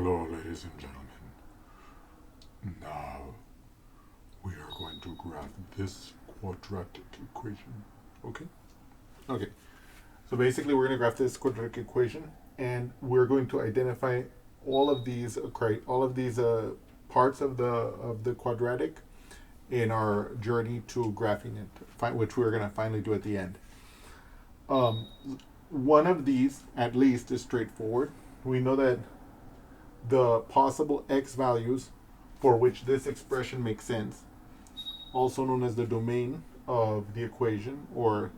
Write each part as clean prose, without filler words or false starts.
Hello, ladies and gentlemen. Now we are going to graph this quadratic equation. Okay? Okay. So basically, we're going to graph this quadratic equation, and we're going to identify all of these parts of the quadratic in our journey to graphing it, which we're going to finally do at the end. One of these, at least, is straightforward. We know that the possible x values for which this expression makes sense, also known as the domain of the equation, or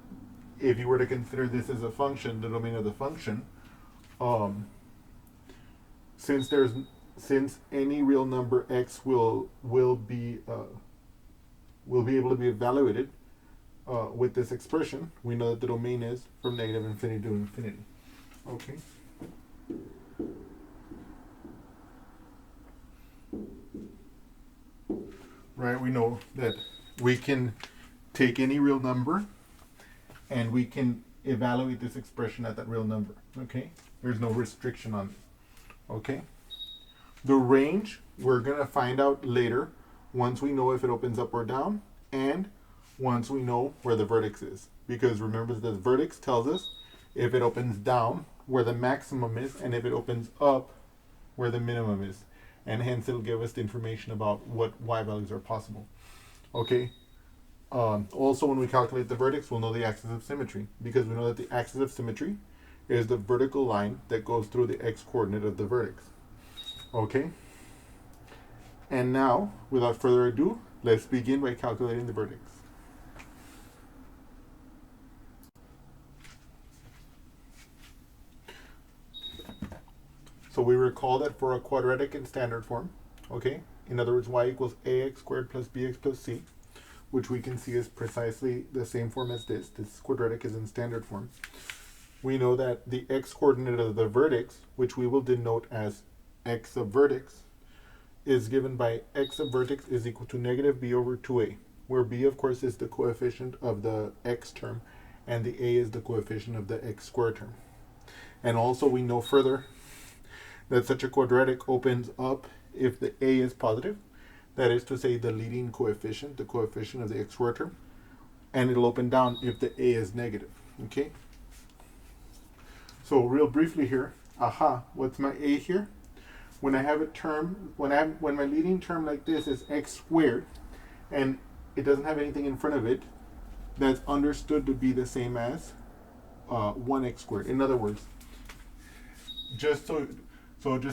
if you were to consider this as a function, the domain of the function, since any real number x will be able to be evaluated with this expression, we know that the domain is from negative infinity to infinity. Okay. Right, we know that we can take any real number and we can evaluate this expression at that real number. Okay, there's no restriction on it. Okay, the range we're gonna find out later once we know if it opens up or down, and once we know where the vertex is, because remember that the vertex tells us if it opens down where the maximum is, and if it opens up where the minimum is, and hence it'll give us the information about what y values are possible. Okay. Also, when we calculate the vertex, we'll know the axis of symmetry, because we know that the axis of symmetry is the vertical line that goes through the x coordinate of the vertex. Okay. And now, without further ado, let's begin by calculating the vertex. So we recall that for a quadratic in standard form, okay, in other words, y equals ax squared plus bx plus c, which we can see is precisely the same form as this. This quadratic is in standard form. We know that the x coordinate of the vertex, which we will denote as x sub vertex, is given by x sub vertex is equal to negative b over 2a, where b, of course, is the coefficient of the x term, and the a is the coefficient of the x squared term. And also we know further that such a quadratic opens up if the a is positive, that is to say the leading coefficient, the coefficient of the x squared term, and it'll open down if the a is negative. Okay? So real briefly here, what's my a here? When I have a term, when my leading term like this is x squared, and it doesn't have anything in front of it, that's understood to be the same as 1x squared. In other words, just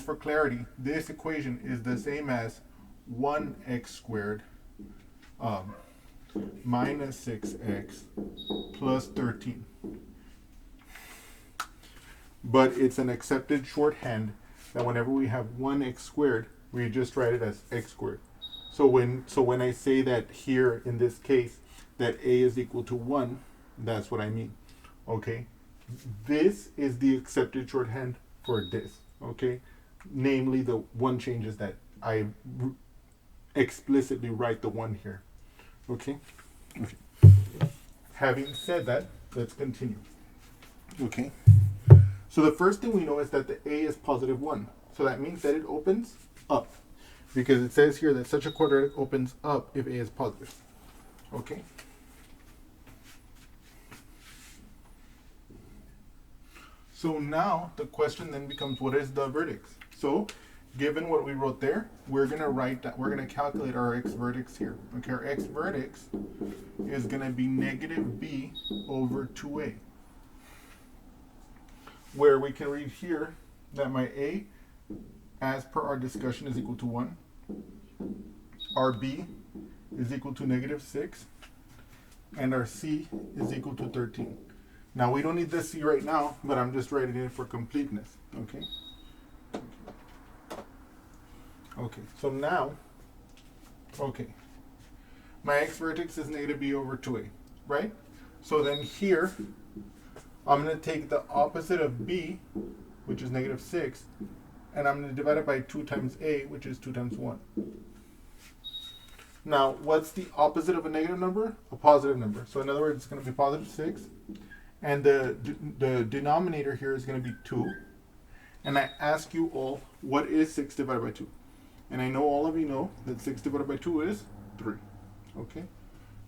for clarity, this equation is the same as 1x squared minus 6x plus 13. But it's an accepted shorthand that whenever we have 1x squared, we just write it as x squared. So when I say that here in this case that a is equal to 1, that's what I mean. Okay? This is the accepted shorthand for this. Okay? Namely, the one changes that I explicitly write the 1 here. Okay? Okay. Having said that, let's continue. Okay? So the first thing we know is that the a is positive 1. So that means that it opens up, because it says here that such a quadratic opens up if a is positive. Okay? So now the question then becomes, what is the vertex? So given what we wrote there, we're going to write that, we're going to calculate our x vertex here. Okay, our x vertex is going to be negative b over 2a, where we can read here that my a, as per our discussion, is equal to 1. Our b is equal to negative 6. And our c is equal to 13. Now, we don't need this c right now, but I'm just writing it for completeness. Okay? Okay, so now, okay, my x vertex is negative b over 2a, right? So then here, I'm going to take the opposite of b, which is negative 6, and I'm going to divide it by 2 times a, which is 2 times 1. Now, what's the opposite of a negative number? A positive number. So in other words, it's going to be positive 6, and the denominator here is going to be 2, and I ask you all, what is 6 divided by 2? And I know all of you know that 6 divided by 2 is 3. Okay?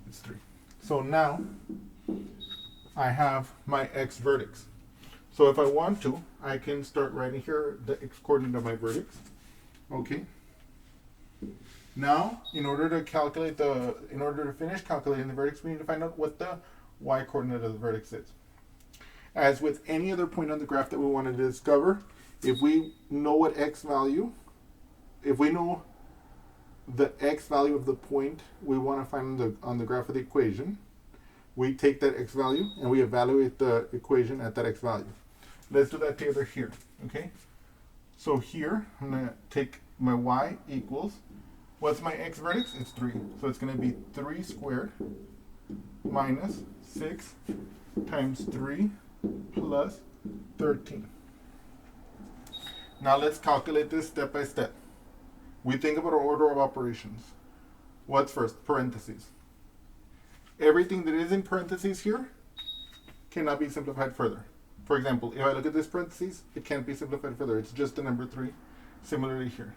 It's 3. So now I have my x vertex. So if I want to, I can start writing here the x coordinate of my vertex. Okay? Now, in order to finish calculating the vertex, we need to find out what the y coordinate of the vertex is. As with any other point on the graph that we want to discover, if we know what x value, if we know the x value of the point we want to find on the graph of the equation, we take that x value and we evaluate the equation at that x value. Let's do that together here, okay? So here, I'm going to take my y equals, what's my x vertex? It's 3. So it's going to be 3 squared minus 6 times 3 plus 13. Now let's calculate this step by step. We think about our order of operations. What's first? Parentheses. Everything that is in parentheses here cannot be simplified further. For example, if I look at this parentheses, it can't be simplified further. It's just the number 3. Similarly here.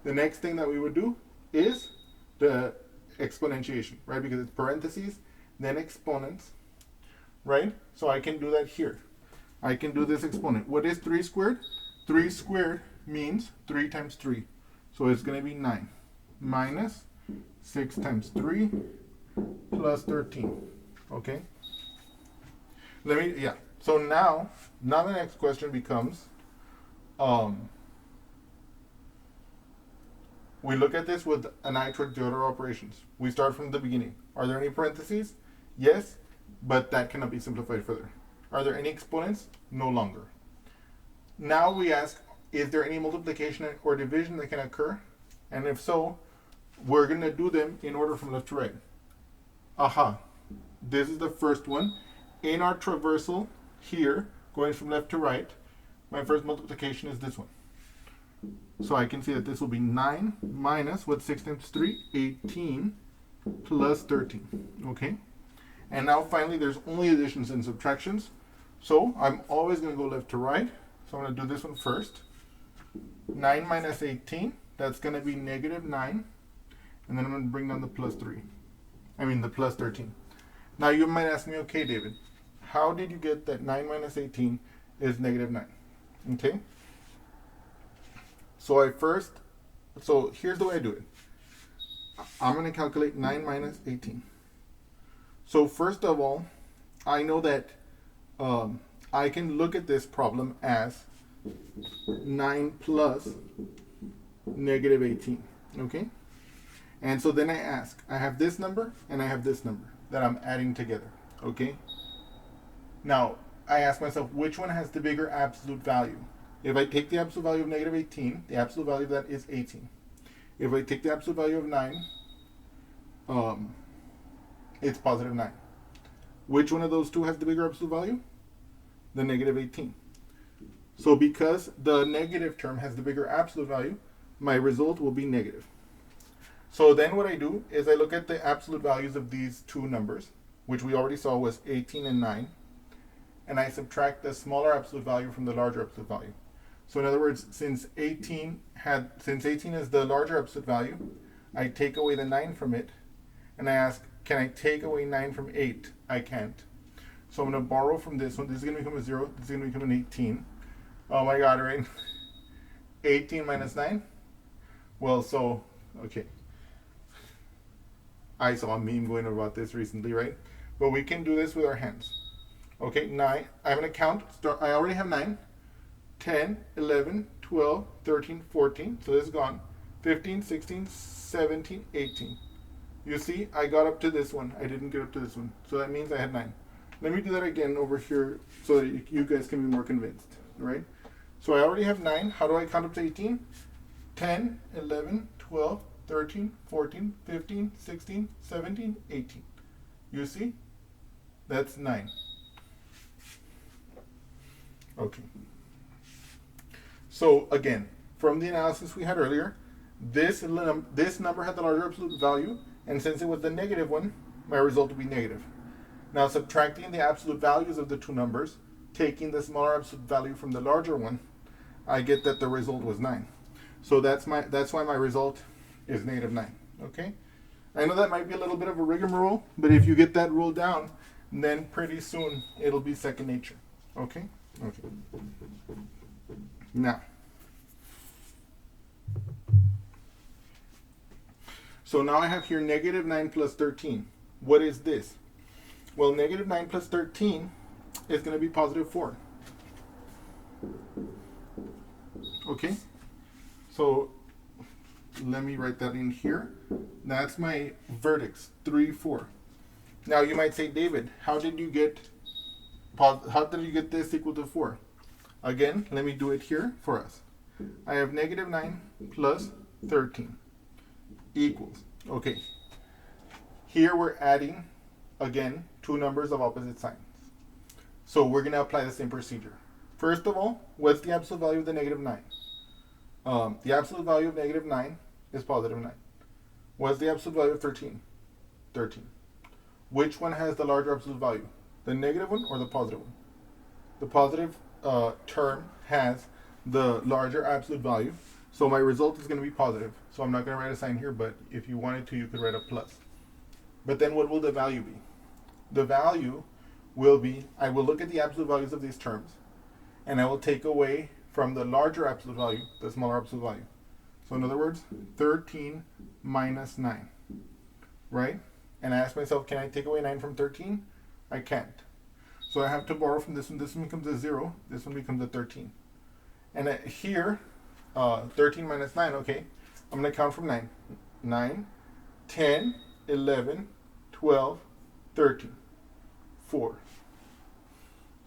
The next thing that we would do is the exponentiation, right? Because it's parentheses, then exponents, right? So I can do that here. I can do this exponent. What is 3 squared? 3 squared means 3 times 3. So it's going to be 9 minus 6 times 3 plus 13. Okay? So now the next question becomes, we look at this with an eye towards the order of operations. We start from the beginning. Are there any parentheses? Yes, but that cannot be simplified further. Are there any exponents? No longer. Now we ask, is there any multiplication or division that can occur? And if so, we're going to do them in order from left to right. Aha. This is the first one. In our traversal here, going from left to right, my first multiplication is this one. So I can see that this will be 9 minus, what's 6 times 3? 18 plus 13. Okay? And now finally, there's only additions and subtractions. So I'm always going to go left to right. So I'm going to do this one first. 9 minus 18, that's going to be negative 9. And then I'm going to bring down the plus 3. The plus 13. Now you might ask me, okay, David, how did you get that 9 minus 18 is negative 9? Okay? So here's the way I do it. I'm going to calculate 9 minus 18. So first of all, I know that I can look at this problem as 9 plus negative 18. Okay? And so then I ask, I have this number and I have this number that I'm adding together. Okay? Now, I ask myself, which one has the bigger absolute value? If I take the absolute value of negative 18, the absolute value of that is 18. If I take the absolute value of 9, it's positive 9. Which one of those two has the bigger absolute value? The negative 18. So because the negative term has the bigger absolute value, my result will be negative. So then what I do is I look at the absolute values of these two numbers, which we already saw was 18 and 9, and I subtract the smaller absolute value from the larger absolute value. So in other words, since 18 is the larger absolute value, I take away the 9 from it, and I ask, can I take away 9 from 8? I can't. So I'm going to borrow from this one. This is going to become a 0. This is going to become an 18. Oh my god, right? 18 minus 9? Well, so, okay. I saw a meme going about this recently, right? But we can do this with our hands. Okay, 9. I'm going to count. I already have 9. 10, 11, 12, 13, 14. So this is gone. 15, 16, 17, 18. You see, I got up to this one. I didn't get up to this one. So that means I had 9. Let me do that again over here so that you guys can be more convinced. Right? So I already have 9. How do I count up to 18? 10, 11, 12, 13, 14, 15, 16, 17, 18. You see? That's 9. Okay. So again, from the analysis we had earlier, this number had the larger absolute value, and since it was the negative one, my result would be negative. Now subtracting the absolute values of the two numbers, taking the smaller absolute value from the larger one, I get that the result was 9. So that's why my result is -9. Okay? I know that might be a little bit of a rigmarole, but if you get that rule down, then pretty soon it'll be second nature. Okay? Okay. Now, so now I have here -9 plus 13. What is this? Well, -9 plus 13 is going to be +4. Okay? So let me write that in here. That's my vertex, 3, 4. Now you might say, David, how did you get this equal to 4? Again, let me do it here for us. I have -9 plus 13 equals. Okay. Here we're adding, again, two numbers of opposite signs. So we're going to apply the same procedure. First of all, what's the absolute value of the -9? The absolute value of -9 is +9. What's the absolute value of 13? 13. Which one has the larger absolute value? The negative one or the positive one? The positive term has the larger absolute value. So my result is going to be positive. So I'm not going to write a sign here, but if you wanted to, you could write a plus. But then what will the value be? The value will be, I will look at the absolute values of these terms, and I will take away from the larger absolute value, the smaller absolute value. So in other words, 13 minus 9, right? And I ask myself, can I take away 9 from 13? I can't. So I have to borrow from this one. This one becomes a 0. This one becomes a 13. And here, 13 minus 9, okay, I'm going to count from 9. 9, 10, 11, 12, 13, 4.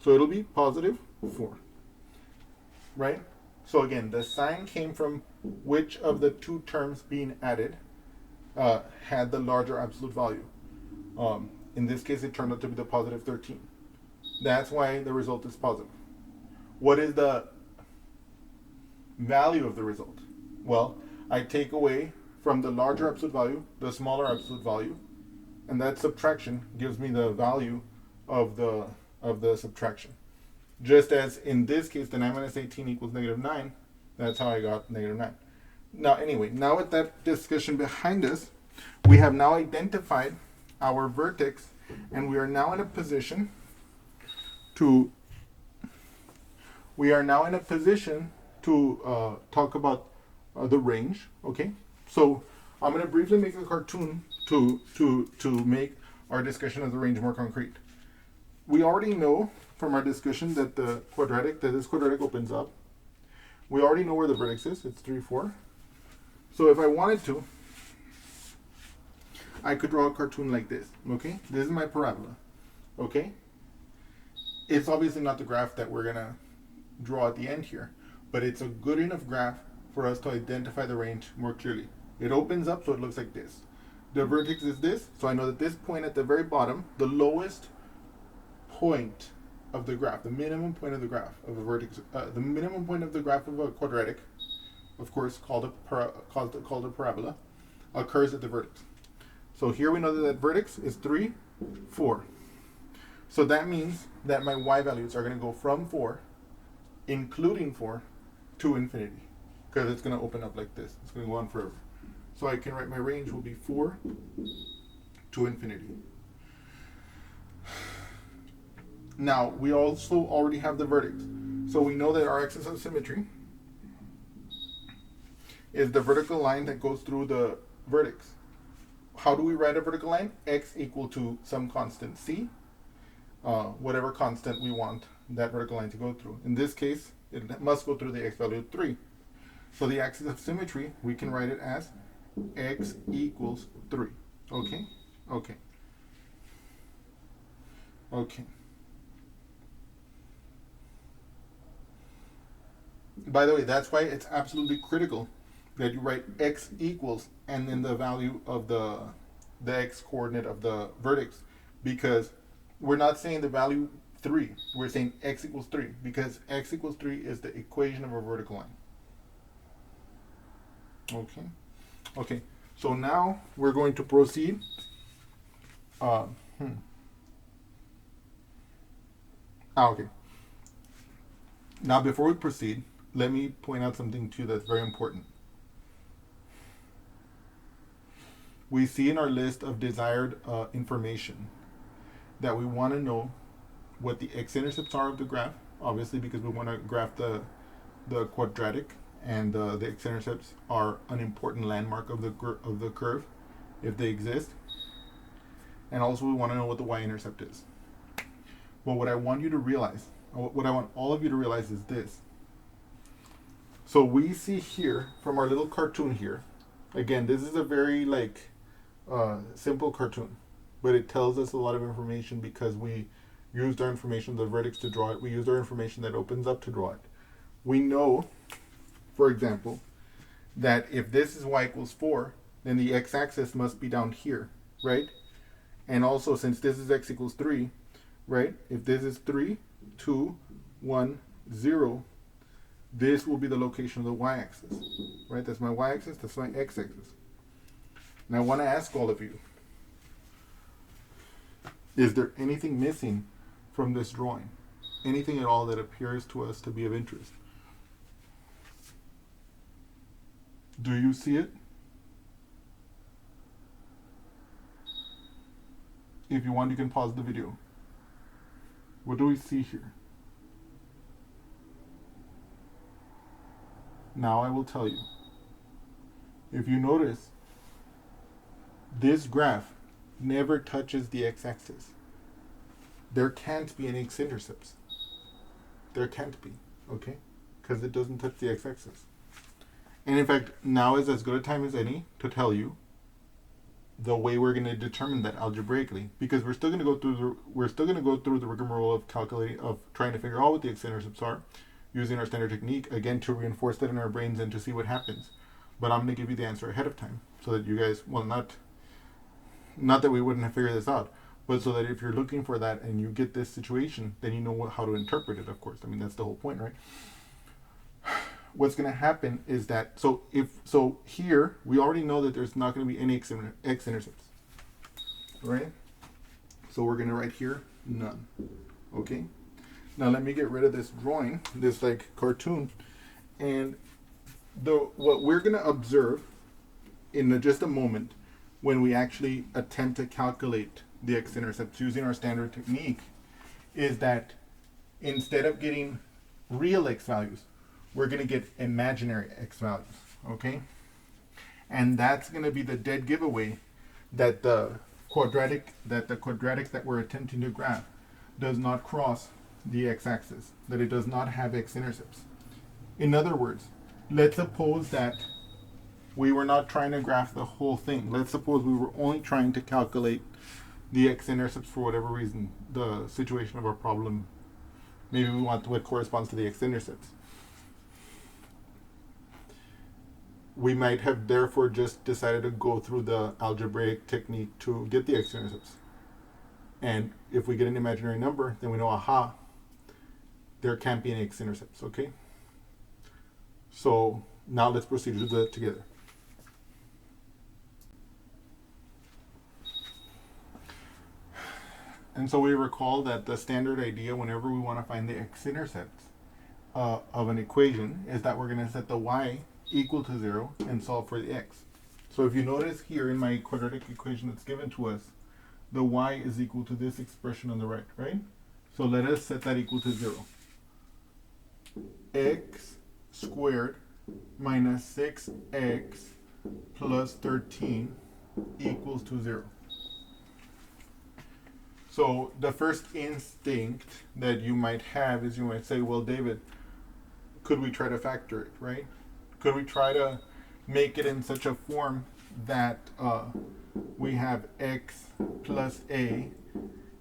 So it'll be +4, right? So again, the sign came from which of the two terms being added had the larger absolute value. In this case, it turned out to be the +13. That's why the result is positive. What is the value of the result? Well, I take away from the larger absolute value the smaller absolute value, and that subtraction gives me the value of the subtraction. Just as in this case, the 9 minus 18 equals -9. That's how I got -9. Now, anyway, now with that discussion behind us, we have now identified our vertex, and we are now in a position to talk about the range. Okay, so I'm going to briefly make a cartoon to make our discussion of the range more concrete. We already know from our discussion that this quadratic opens up. We already know where the vertex is. It's 3, 4. So if I wanted to, I could draw a cartoon like this. Okay, this is my parabola. Okay, it's obviously not the graph that we're gonna draw at the end here, but it's a good enough graph for us to identify the range more clearly. It opens up, so it looks like this. The vertex is this, so I know that this point at the very bottom, the lowest point of the graph, the minimum point of the graph of a vertex, the minimum point of the graph of a quadratic, of course called a parabola, occurs at the vertex. So here we know that vertex is 3, 4. So that means that my y values are going to go from 4, including 4, to infinity, because it's going to open up like this. It's going to go on forever. So I can write my range will be 4 to infinity. Now, we also already have the vertex. So we know that our axis of symmetry is the vertical line that goes through the vertex. How do we write a vertical line? X equal to some constant c, whatever constant we want that vertical line to go through. In this case, it must go through the x value of 3. So the axis of symmetry, we can write it as x equals 3. Okay? Okay. Okay. By the way, that's why it's absolutely critical that you write x equals and then the value of the x coordinate of the vertex, because we're not saying the value 3. We're saying x equals 3 because x equals 3 is the equation of a vertical line. Okay. Okay. So now we're going to proceed. Okay. Now, before we proceed, let me point out something too that's very important. We see in our list of desired information that we want to know what the x-intercepts are of the graph, obviously because we want to graph the quadratic, and the x-intercepts are an important landmark of the curve if they exist. And also we want to know what the y-intercept is. Well, what I want you to realize, what I want all of you to realize is this. So we see here from our little cartoon here, again, this is a very simple cartoon, but it tells us a lot of information because we used our information, the vertex, to draw it. We used our information that opens up to draw it. We know, for example, that if this is y equals 4, then the x-axis must be down here, right? And also, since this is x equals 3, right? If this is 3, 2, 1, 0, this will be the location of the y-axis, right? That's my y-axis, that's my x-axis. And I want to ask all of you, is there anything missing from this drawing? Anything at all that appears to us to be of interest? Do you see it? If you want, you can pause the video. What do we see here? Now I will tell you. If you notice, this graph never touches the x-axis. There can't be any x-intercepts. There can't be, okay? Because it doesn't touch the x-axis. And in fact, now is as good a time as any to tell you the way we're going to determine that algebraically, because we're still going to go through the rigmarole of trying to figure out what the x-intercepts are, using our standard technique again to reinforce that in our brains and to see what happens. But I'm going to give you the answer ahead of time so that you guys, well, not that we wouldn't have figured this out, but so that if you're looking for that and you get this situation, then you know how to interpret it. Of course, I mean that's the whole point, right? What's going to happen is that, so here we already know that there's not going to be any x-intercepts, right? So we're going to write here none. Okay. Now let me get rid of this drawing, this cartoon, and what we're going to observe in just a moment when we actually attempt to calculate the x-intercepts using our standard technique is that instead of getting real x values, we're going to get imaginary x values, okay? And that's going to be the dead giveaway that the quadratic that we're attempting to graph does not cross the x-axis, that it does not have x-intercepts. In other words, let's suppose that we were not trying to graph the whole thing. Let's suppose we were only trying to calculate the x-intercepts for whatever reason, the situation of our problem. Maybe we want what corresponds to the x-intercepts. We might have therefore just decided to go through the algebraic technique to get the x-intercepts. And if we get an imaginary number, then we know, aha, there can't be any x-intercepts, okay? So now let's proceed to do that together. And so we recall that the standard idea whenever we want to find the x-intercepts of an equation is that we're going to set the y equal to 0 and solve for the x. So if you notice here in my quadratic equation that's given to us, the y is equal to this expression on the right? So let us set that equal to 0. X squared minus 6x plus 13 equals to 0. So the first instinct that you might have is you might say, well, David, could we try to factor it, right? Could we try to make it in such a form that we have x plus a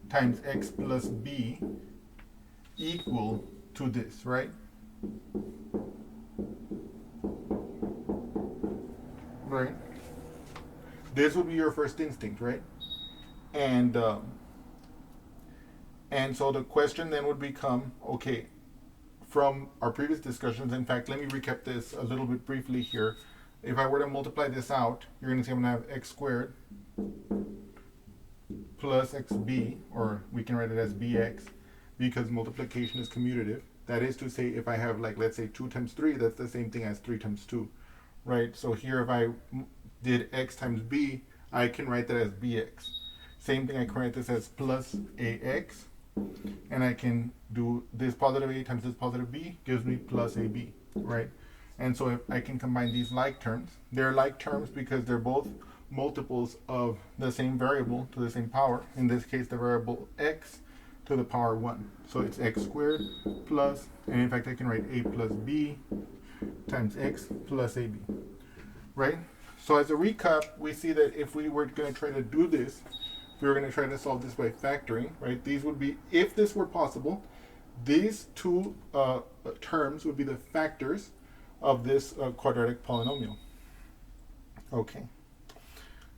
times x plus b equal to this, right? Right? This would be your first instinct, right? And so the question then would become, okay, from our previous discussions, in fact, let me recap this a little bit briefly here. If I were to multiply this out, you're going to see I'm going to have x squared plus xb, or we can write it as bx, because multiplication is commutative. That is to say, if I have, like, let's say 2 times 3, that's the same thing as 3 times 2, right? So here, if I did x times b, I can write that as bx. Same thing, I can write this as plus ax, and I can do this positive a times this positive b gives me plus ab, right? And so if I can combine these like terms, they're like terms because they're both multiples of the same variable to the same power. In this case, the variable x to the power 1. So it's x squared plus, and in fact I can write a plus b times x plus ab, right? So as a recap, we see that if we were going to try to do this, we were going to try to solve this by factoring, right? These would be, if this were possible, these two terms would be the factors of this quadratic polynomial. Okay.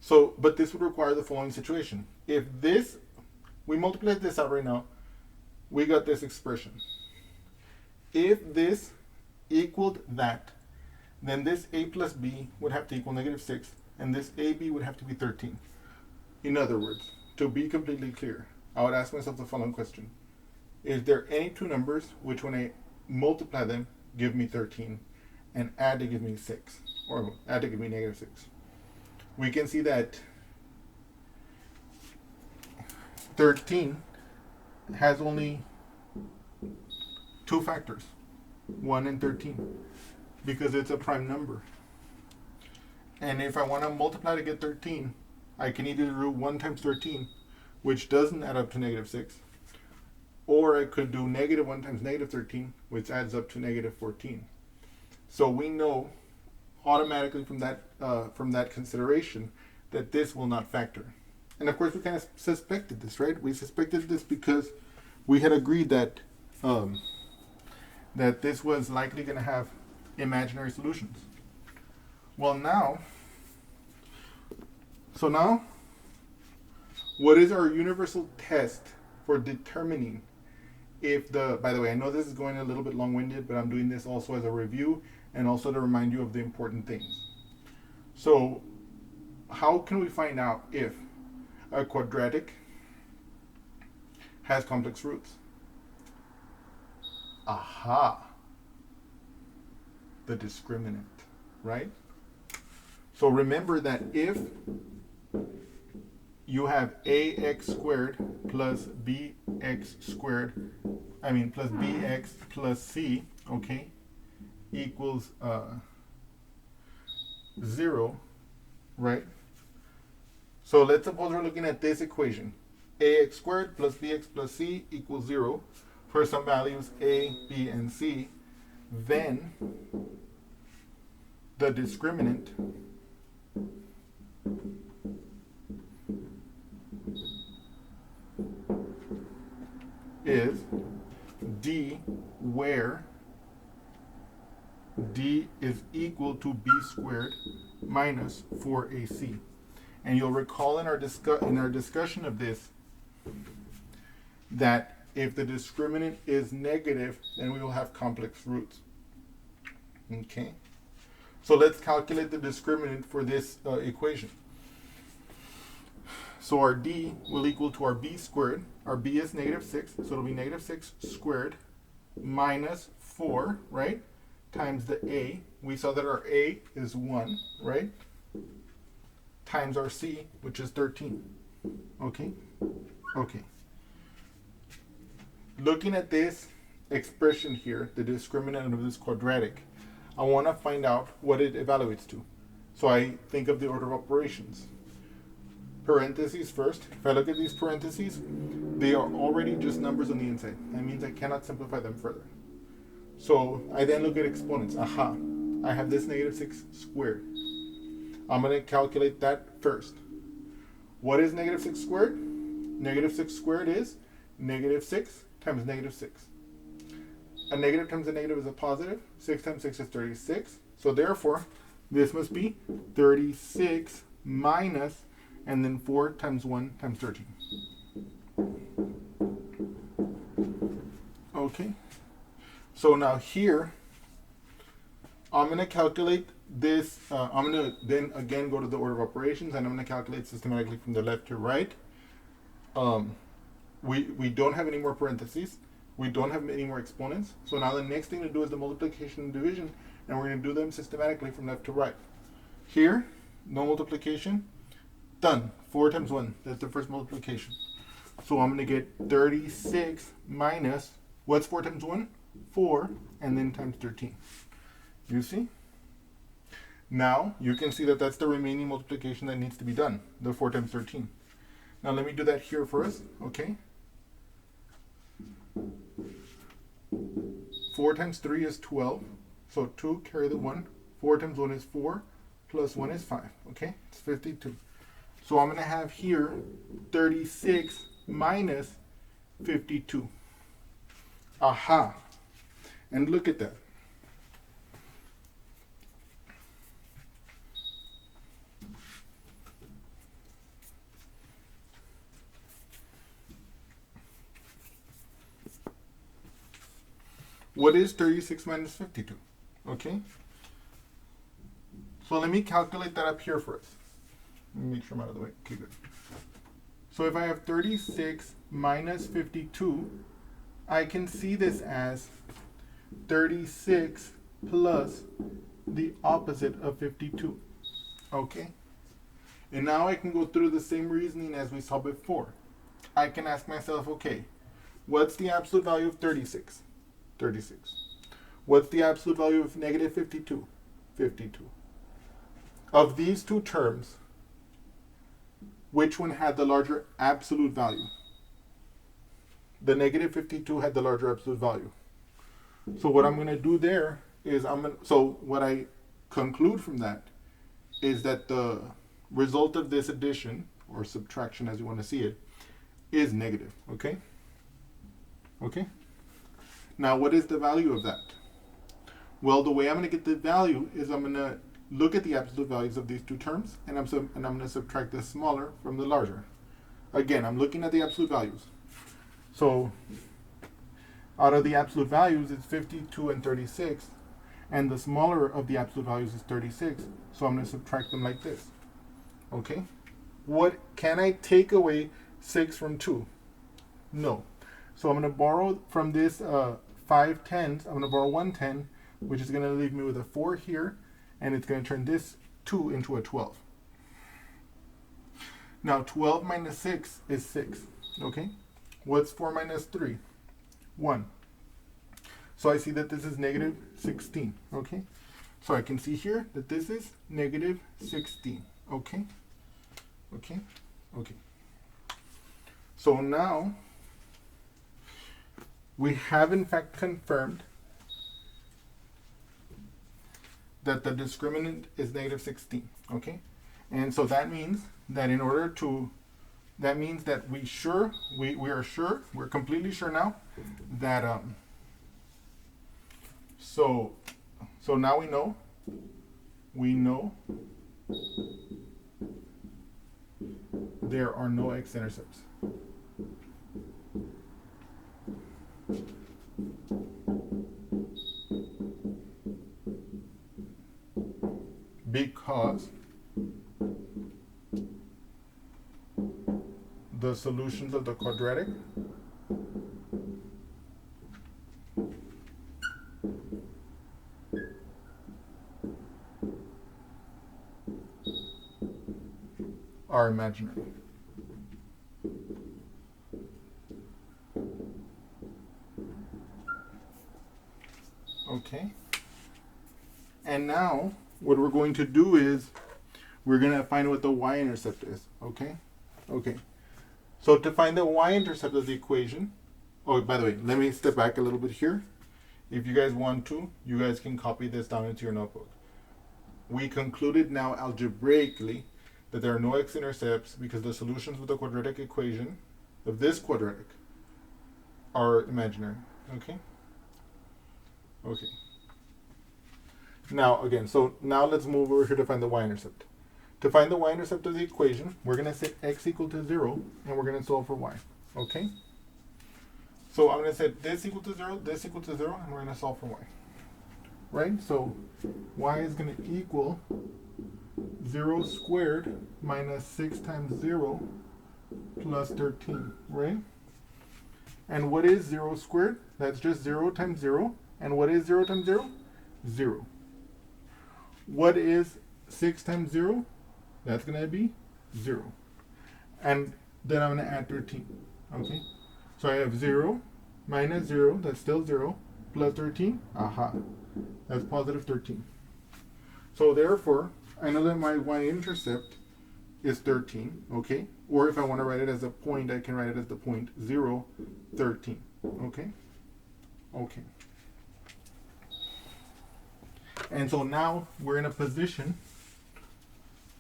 So, but this would require the following situation. If this, we multiply this out right now, we got this expression. If this equaled that, then this a plus b would have to equal -6, and this ab would have to be 13. In other words, to be completely clear, I would ask myself the following question. Is there any two numbers which, when I multiply them, give me 13, and add to give me 6, or add to give me -6? We can see that 13 has only two factors, 1 and 13, because it's a prime number. And if I want to multiply to get 13, I can either do 1 times 13, which doesn't add up to -6, or I could do -1 times -13, which adds up to -14. So we know automatically from that consideration that this will not factor. And of course, we kind of suspected this, right? We suspected this because we had agreed that that this was likely going to have imaginary solutions. Well, now, what is our universal test for determining if by the way, I know this is going a little bit long-winded, but I'm doing this also as a review and also to remind you of the important things. So, how can we find out if a quadratic has complex roots? Aha! The discriminant, right? So remember that if you have ax squared plus bx squared, plus bx plus c, okay, equals 0, right? So let's suppose we're looking at this equation. Ax squared plus bx plus c equals 0 for some values a, b, and c. Then the discriminant is d, where d is equal to b squared minus 4ac. And you'll recall in our discussion of this that if the discriminant is negative, then we will have complex roots. Okay? So let's calculate the discriminant for this equation. So our d will equal to our b squared. Our b is -6, so it'll be -6 squared minus 4, right? Times the a. We saw that our a is 1, right? Times our c, which is 13. Okay? Okay. Looking at this expression here, the discriminant of this quadratic, I want to find out what it evaluates to. So I think of the order of operations. Parentheses first. If I look at these parentheses, they are already just numbers on the inside. That means I cannot simplify them further. So I then look at exponents. Aha, I have this -6 squared. I'm going to calculate that first. What is -6 squared? -6 squared is -6 times -6. A negative times a negative is a positive. 6 times 6 is 36. So therefore, this must be 36 minus, and then 4 times 1 times 13. Okay. So now here, I'm going to calculate this. I'm going to then again go to the order of operations, and I'm going to calculate systematically from the left to right. We don't have any more parentheses. We don't have any more exponents. So now the next thing to do is the multiplication and division, and we're going to do them systematically from left to right. Here, no multiplication. Done. 4 times 1. That's the first multiplication. So I'm going to get 36 minus, what's 4 times 1? 4, and then times 13. You see? Now, you can see that that's the remaining multiplication that needs to be done, the 4 times 13. Now let me do that here first, okay? 4 times 3 is 12, so 2 carry the 1. 4 times 1 is 4, plus 1 is 5, okay? It's 52. So I'm going to have here 36 minus 52. Aha! And look at that. What is 36 minus 52? Okay. So let me calculate that up here first. Let me make sure I'm out of the way. Okay, good. So if I have 36 minus 52, I can see this as 36 plus the opposite of 52. Okay? And now I can go through the same reasoning as we saw before. I can ask myself, okay, what's the absolute value of 36? 36. What's the absolute value of negative 52? 52. Of these two terms, which one had the larger absolute value? The negative 52 had the larger absolute value. So what I'm going to do there is so what I conclude from that is that the result of this addition, or subtraction as you want to see it, is negative. Okay? Okay? Now what is the value of that? Well, the way I'm going to get the value is I'm going to look at the absolute values of these two terms, and I'm going to subtract the smaller from the larger. Again, I'm looking at the absolute values. So out of the absolute values, it's 52 and 36, and the smaller of the absolute values is 36, so I'm going to subtract them like this. Okay? What can I take away 6 from 2? No. So I'm going to borrow from this 5 tens, I'm going to borrow 1 10, which is going to leave me with a 4 here, and it's going to turn this 2 into a 12. Now 12 minus 6 is 6, okay? What's 4 minus 3? 1. So I see that this is negative 16, okay? So I can see here that this is negative 16, okay? Okay? Okay. So now, we have in fact confirmed that the discriminant is negative 16, okay? And so that means that in order to, that means that we are sure, we're completely sure now that, so now we know there are no X intercepts. Because the solutions of the quadratic are imaginary. Okay. And now what we're going to do is we're going to find what the Y-intercept is. Okay? Okay. So to find the Y-intercept of the equation, oh, by the way, let me step back a little bit here. If you guys want to, you guys can copy this down into your notebook. We concluded now algebraically that there are no X-intercepts because the solutions of the quadratic equation, of this quadratic, are imaginary. Okay? Okay. Now, again, so now let's move over here to find the Y-intercept. To find the Y-intercept of the equation, we're going to set x equal to 0, and we're going to solve for y. Okay? So I'm going to set this equal to 0, this equal to 0, and we're going to solve for y. Right? So y is going to equal 0 squared minus 6 times 0 plus 13, right? And what is 0 squared? That's just 0 times 0. And what is 0 times 0? 0. What is 6 times 0? That's going to be 0. And then I'm going to add 13. Okay? So I have 0 minus 0, that's still 0, plus 13. Aha. That's positive 13. So therefore, I know that my y-intercept is 13, okay? Or if I want to write it as a point, I can write it as the point 0, 13, okay? Okay. And so now we're in a position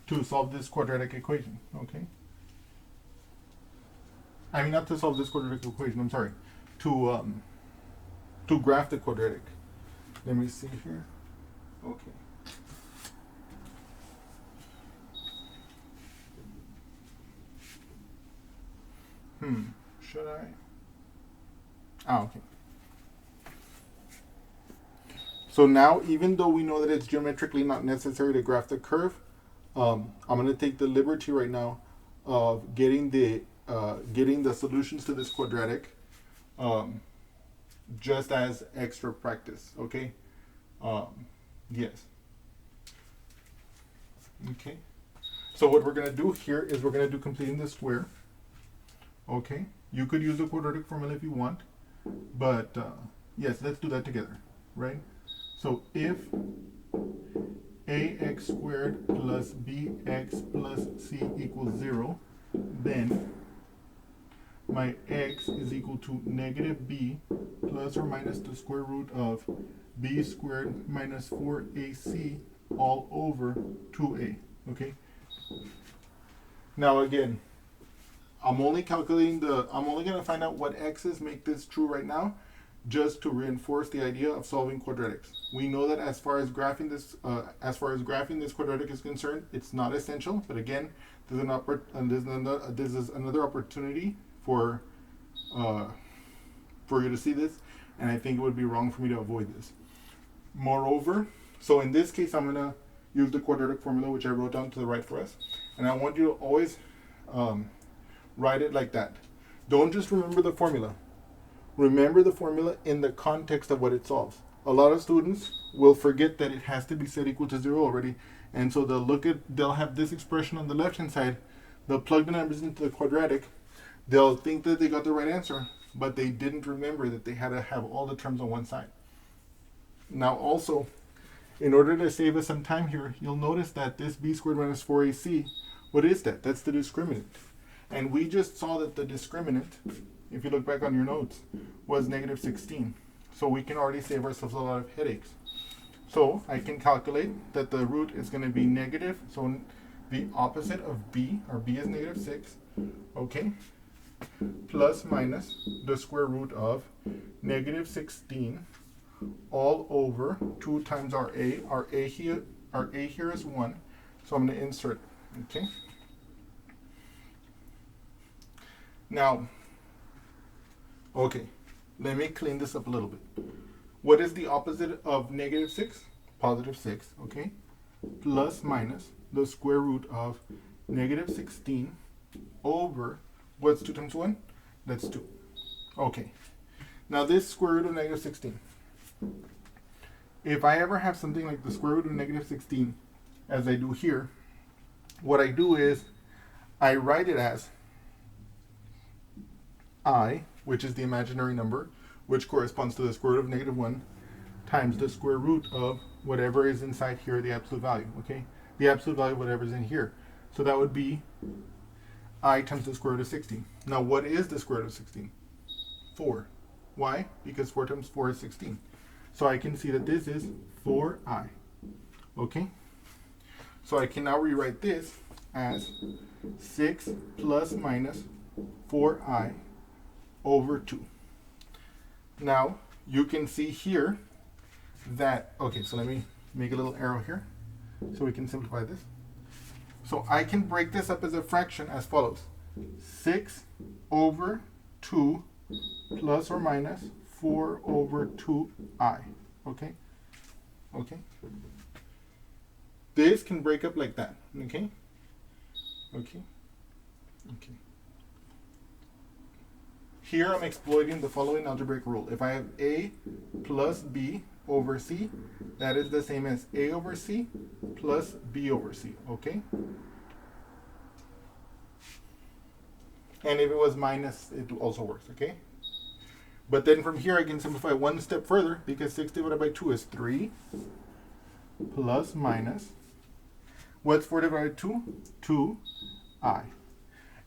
to solve this quadratic equation, okay? I mean, not to solve this quadratic equation, I'm sorry. To graph the quadratic. Let me see here. Okay. Should I? Okay. So now, even though we know that it's geometrically not necessary to graph the curve, I'm going to take the liberty right now of getting the solutions to this quadratic just as extra practice, okay? Yes. Okay. So what we're going to do here is we're going to do completing the square. Okay. You could use the quadratic formula if you want, but yes, let's do that together, right? So if ax squared plus bx plus c equals 0, then my x is equal to negative b plus or minus the square root of b squared minus 4ac all over 2a, okay? Now again, I'm only going to find out what x's make this true right now, just to reinforce the idea of solving quadratics. We know that as far as graphing this quadratic is concerned, it's not essential. But again, this is another opportunity for you to see this, and I think it would be wrong for me to avoid this. Moreover, so in this case, I'm going to use the quadratic formula, which I wrote down to the right for us, and I want you to always write it like that. Don't just remember the formula. Remember the formula in the context of what it solves. A lot of students will forget that it has to be set equal to 0 already, and so they'll have this expression on the left hand side. They'll plug the numbers into the quadratic. They'll think that they got the right answer, but they didn't remember that they had to have all the terms on one side. Now also, in order to save us some time here, you'll notice that this b squared minus 4ac, what is that? That's the discriminant. And we just saw that the discriminant, if you look back on your notes, was negative 16. So we can already save ourselves a lot of headaches. So I can calculate that the root is going to be negative. So the opposite of b, or b is negative 6, okay, plus minus the square root of negative 16 all over 2 times our a. Our a here is 1. So I'm going to insert it, okay? Now, okay, let me clean this up a little bit. What is the opposite of negative 6? Positive 6, okay? Plus minus the square root of negative 16 over, what's 2 times 1? That's 2. Okay. Now this square root of negative 16. If I ever have something like the square root of negative 16, as I do here, what I do is I write it as I, which is the imaginary number, which corresponds to the square root of negative 1, times the square root of whatever is inside here, the absolute value, okay? The absolute value of whatever is in here. So that would be I times the square root of 16. Now what is the square root of 16? 4. Why? Because 4 times 4 is 16. So I can see that this is 4i, okay? So I can now rewrite this as 6 plus minus 4i over 2. Now, you can see here that, okay, so let me make a little arrow here so we can simplify this. So I can break this up as a fraction as follows. 6 over 2 plus or minus 4 over 2i, okay? Okay? This can break up like that, okay? Okay? Okay. here I'm exploiting the following algebraic rule. If I have A plus B over C, that is the same as A over C plus B over C, okay? And if it was minus, it also works, okay? But then from here I can simplify one step further, because 6 divided by 2 is 3 plus minus. What's 4 divided by 2? 2i.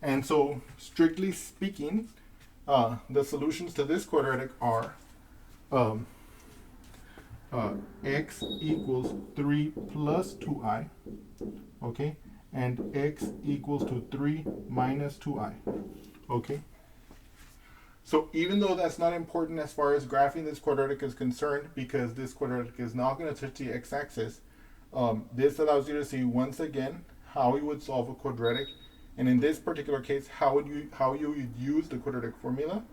And so, strictly speaking, the solutions to this quadratic are x equals 3 plus 2i, okay? And x equals to 3 minus 2i, okay? So even though that's not important as far as graphing this quadratic is concerned, because this quadratic is not going to touch the x-axis, this allows you to see once again how you would solve a quadratic, and in this particular case, how you would use the quadratic formula.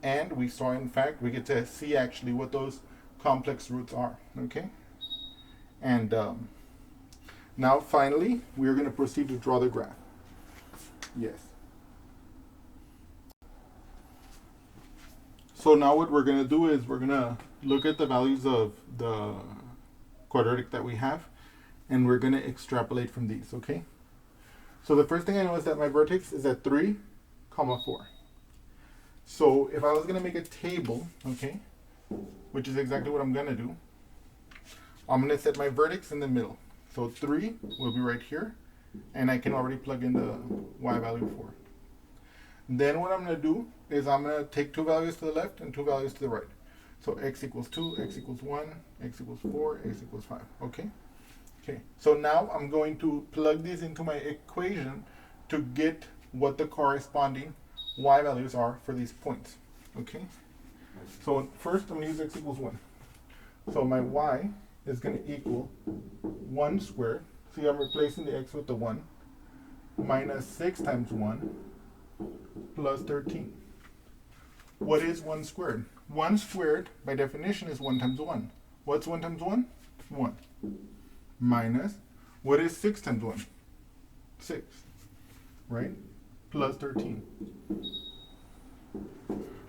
And we saw, in fact, we get to see actually what those complex roots are, okay? And now finally, we're going to proceed to draw the graph. Yes. So now what we're going to do is we're going to look at the values of the quadratic that we have, and we're going to extrapolate from these, okay? So the first thing I know is that my vertex is at 3, 4. So if I was going to make a table, okay, which is exactly what I'm going to do, I'm going to set my vertex in the middle. So 3 will be right here, and I can already plug in the y value 4. Then what I'm going to do is I'm going to take 2 values to the left and 2 values to the right. So x equals 2, x equals 1, x equals 4, x equals 5, okay? Okay, so now I'm going to plug these into my equation to get what the corresponding y values are for these points, okay? So first I'm going to use x equals 1. So my y is going to equal 1 squared. See, I'm replacing the x with the 1, minus 6 times 1 plus 13. What is 1 squared? 1 squared, by definition, is 1 times 1. What's 1 times 1? 1. Minus, what is 6 times 1? 6, right? Plus 13.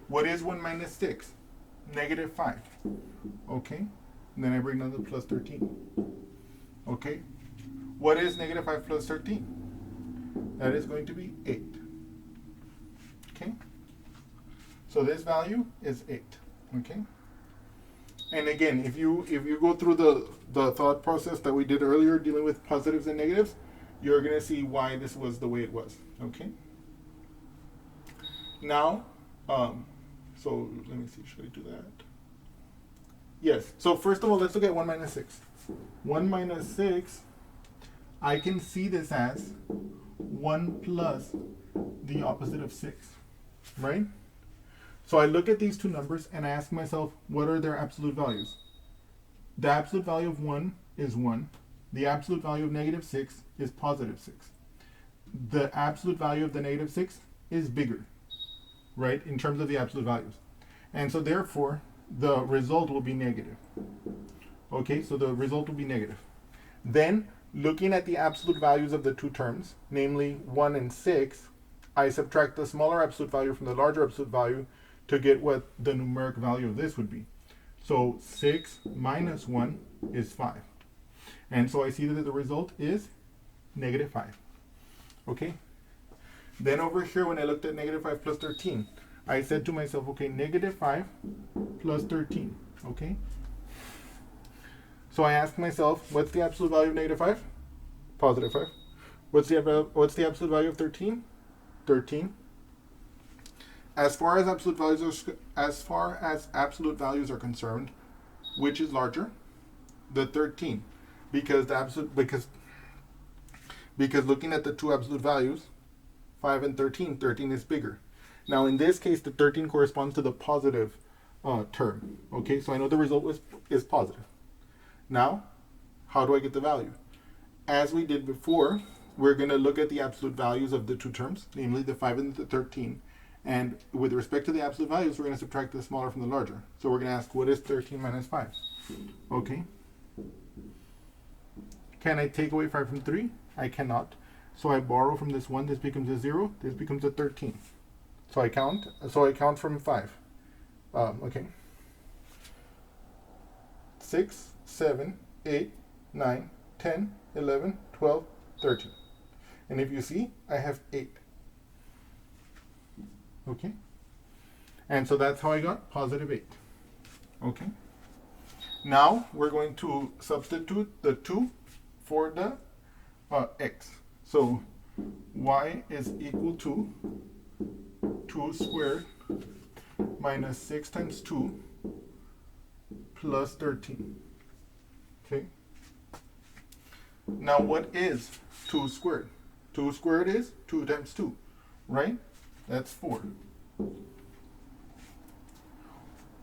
What is 1 minus 6? Negative 5. Okay? And then I bring down the plus 13. Okay? What is negative 5 plus 13? That is going to be 8. Okay? So this value is 8. Okay? And again, if you go through the thought process that we did earlier dealing with positives and negatives, you're going to see why this was the way it was. Okay? Now, so let me see, should I do that? Yes. So first of all, let's look at 1 minus 6. 1 minus 6, I can see this as 1 plus the opposite of 6, right? So I look at these two numbers and I ask myself, what are their absolute values? The absolute value of 1 is 1. The absolute value of negative 6 is positive 6. The absolute value of the negative 6 is bigger, right, in terms of the absolute values. And so therefore, the result will be negative. Okay, so the result will be negative. Then, looking at the absolute values of the two terms, namely 1 and 6, I subtract the smaller absolute value from the larger absolute value to get what the numeric value of this would be. So 6 minus 1 is 5. And so I see that the result is negative 5. Okay? Then over here, when I looked at negative 5 plus 13, I said to myself, okay, negative 5 plus 13. Okay? So I asked myself, what's the absolute value of negative 5? Positive 5. What's the absolute value of 13? 13. As far as absolute values are concerned, which is larger? The 13, because looking at the two absolute values, 5 and 13, 13 is bigger. Now in this case, the 13 corresponds to the positive term. Okay, so I know the result is positive. Now, how do I get the value? As we did before, we're going to look at the absolute values of the two terms, namely the 5 and the 13. And with respect to the absolute values, we're going to subtract the smaller from the larger. So we're going to ask, what is 13 minus 5? Okay. Can I take away 5 from 3? I cannot. So I borrow from this 1. This becomes a 0. This becomes a 13. So I count from 5. Okay. 6, 7, 8, 9, 10, 11, 12, 13. And if you see, I have 8. Okay. And so that's how I got positive 8. Okay. Now we're going to substitute the 2 for the x. So y is equal to 2 squared minus 6 times 2 plus 13. Okay. Now what is 2 squared? 2 squared is 2 times 2, right? That's 4.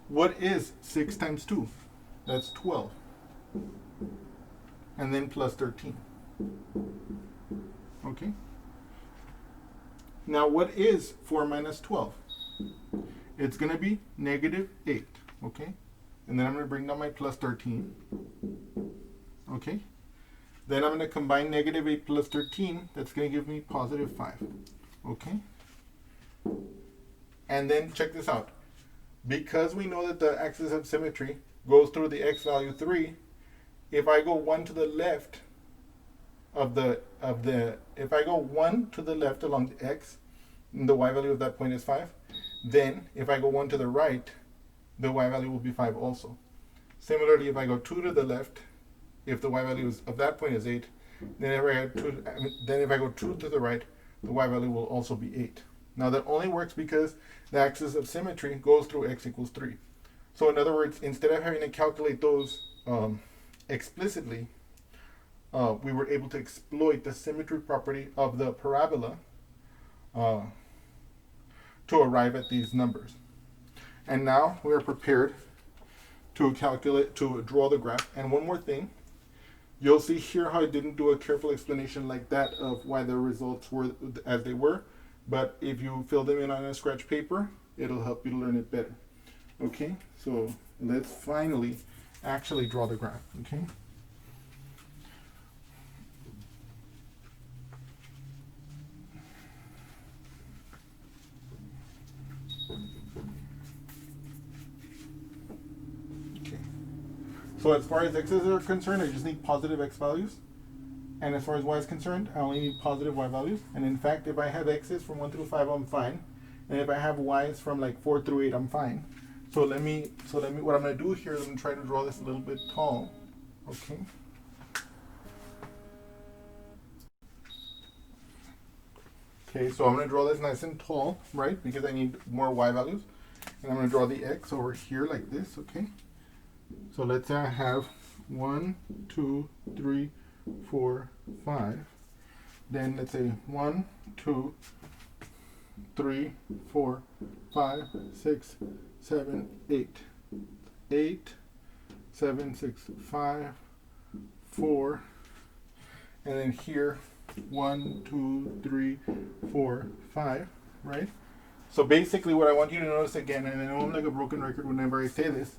What is 6 times 2? That's 12. And then plus 13. Okay. Now what is 4 minus 12? It's going to be negative 8. Okay. And then I'm going to bring down my plus 13. Okay. Then I'm going to combine negative 8 plus 13. That's going to give me positive 5. Okay. And then check this out. Because we know that the axis of symmetry goes through the x value 3, if I go 1 to the left if I go 1 to the left along the x, the y value of that point is 5, then if I go 1 to the right, the y value will be 5 also. Similarly, if I go 2 to the left, if the y value of that point is 8, then if I go 2 to the right, the y value will also be 8. Now that only works because the axis of symmetry goes through x equals 3. So in other words, instead of having to calculate those explicitly, we were able to exploit the symmetry property of the parabola to arrive at these numbers. And now we are prepared to draw the graph. And one more thing, you'll see here how I didn't do a careful explanation like that of why the results were as they were. But if you fill them in on a scratch paper, it'll help you learn it better. Okay, so let's finally actually draw the graph. Okay. Okay. So as far as x's are concerned, I just need positive x values. And as far as y is concerned, I only need positive y values. And in fact, if I have x's from 1 through 5, I'm fine. And if I have y's from like 4 through 8, I'm fine. So let me, what I'm going to do here is I'm going to try to draw this a little bit tall. Okay. Okay, so I'm going to draw this nice and tall, right? Because I need more y values. And I'm going to draw the x over here like this, okay? So let's say I have 1, 2, 3, 4, 5. Then let's say 1, 2, 3, 4, 5, 6, 7, 8. 8, 7, 6, 5, 4. And then here 1, 2, 3, 4, 5, right? So basically what I want you to notice again, and I know I'm like a broken record whenever I say this,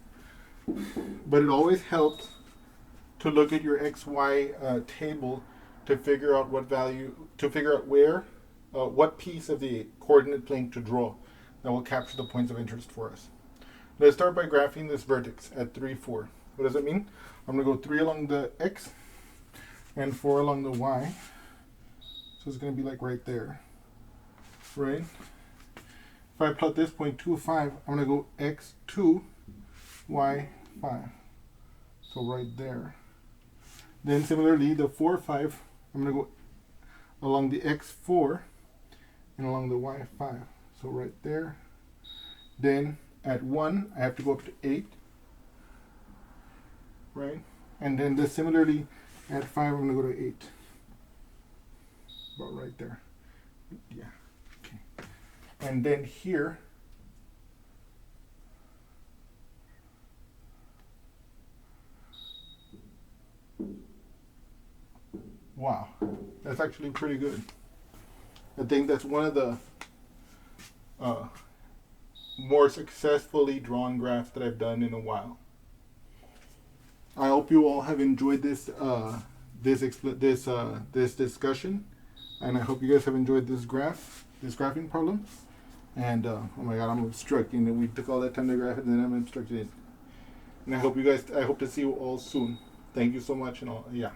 but it always helps to look at your XY table to figure out what piece of the coordinate plane to draw that will capture the points of interest for us. Let's start by graphing this vertex at 3, 4. What does that mean? I'm going to go 3 along the x and 4 along the y. So it's going to be like right there, right? If I plot this point 2, 5, I'm going to go x 2, y 5. So right there. Then similarly, the 4, 5, I'm going to go along the x4 and along the y5. So right there. Then at 1, I have to go up to 8. Right? And then similarly, at 5, I'm going to go to 8. About right there. Yeah. Okay. And then here, wow, that's actually pretty good. I think that's one of the more successfully drawn graphs that I've done in a while. I hope you all have enjoyed this discussion, and I hope you guys have enjoyed this graphing problem. And oh my god, I'm obstructing it. We took all that time to graph it, and then I'm obstructing it. And I hope to see you all soon. Thank you so much, and all. Yeah.